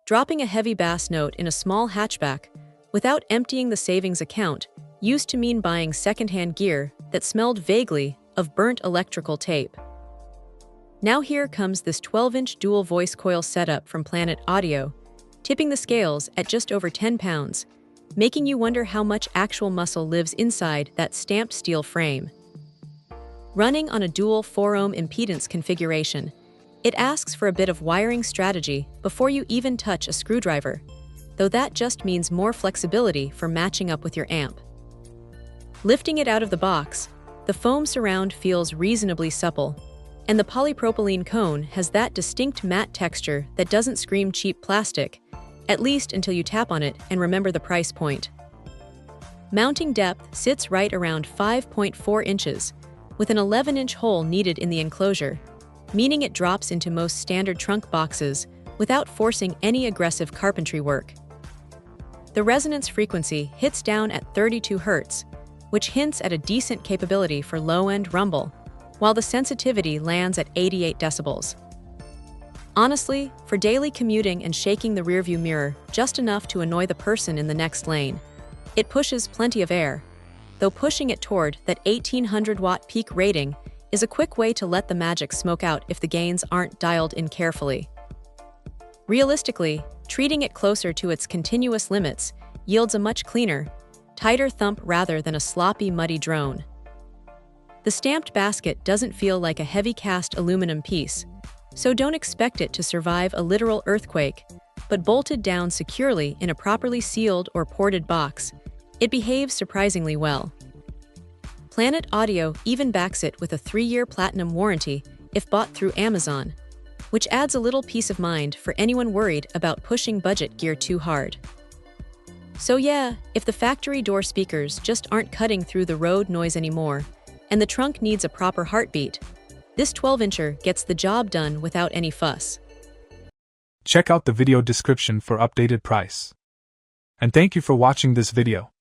Dropping a heavy bass note in a small hatchback without emptying the savings account used to mean buying secondhand gear that smelled vaguely of burnt electrical tape. Now here comes this 12-inch dual voice coil setup from Planet Audio, tipping the scales at just over 10 pounds, making you wonder how much actual muscle lives inside that stamped steel frame. Running on a dual 4-ohm impedance configuration, it asks for a bit of wiring strategy before you even touch a screwdriver, though that just means more flexibility for matching up with your amp. Lifting it out of the box, the foam surround feels reasonably supple, and the polypropylene cone has that distinct matte texture that doesn't scream cheap plastic, at least until you tap on it and remember the price point. Mounting depth sits right around 5.4 inches, with an 11-inch hole needed in the enclosure, meaning it drops into most standard trunk boxes without forcing any aggressive carpentry work. The resonance frequency hits down at 32 Hz, which hints at a decent capability for low-end rumble, while the sensitivity lands at 88 decibels. Honestly, for daily commuting and shaking the rearview mirror just enough to annoy the person in the next lane, it pushes plenty of air, though pushing it toward that 1800-watt peak rating is a quick way to let the magic smoke out if the gains aren't dialed in carefully. Realistically, treating it closer to its continuous limits yields a much cleaner, tighter thump rather than a sloppy, muddy drone. The stamped basket doesn't feel like a heavy cast aluminum piece, so don't expect it to survive a literal earthquake, but bolted down securely in a properly sealed or ported box, it behaves surprisingly well. Planet Audio even backs it with a 3-year platinum warranty if bought through Amazon, which adds a little peace of mind for anyone worried about pushing budget gear too hard. So yeah, if the factory door speakers just aren't cutting through the road noise anymore, and the trunk needs a proper heartbeat, this 12-incher gets the job done without any fuss. Check out the video description for updated price. And thank you for watching this video.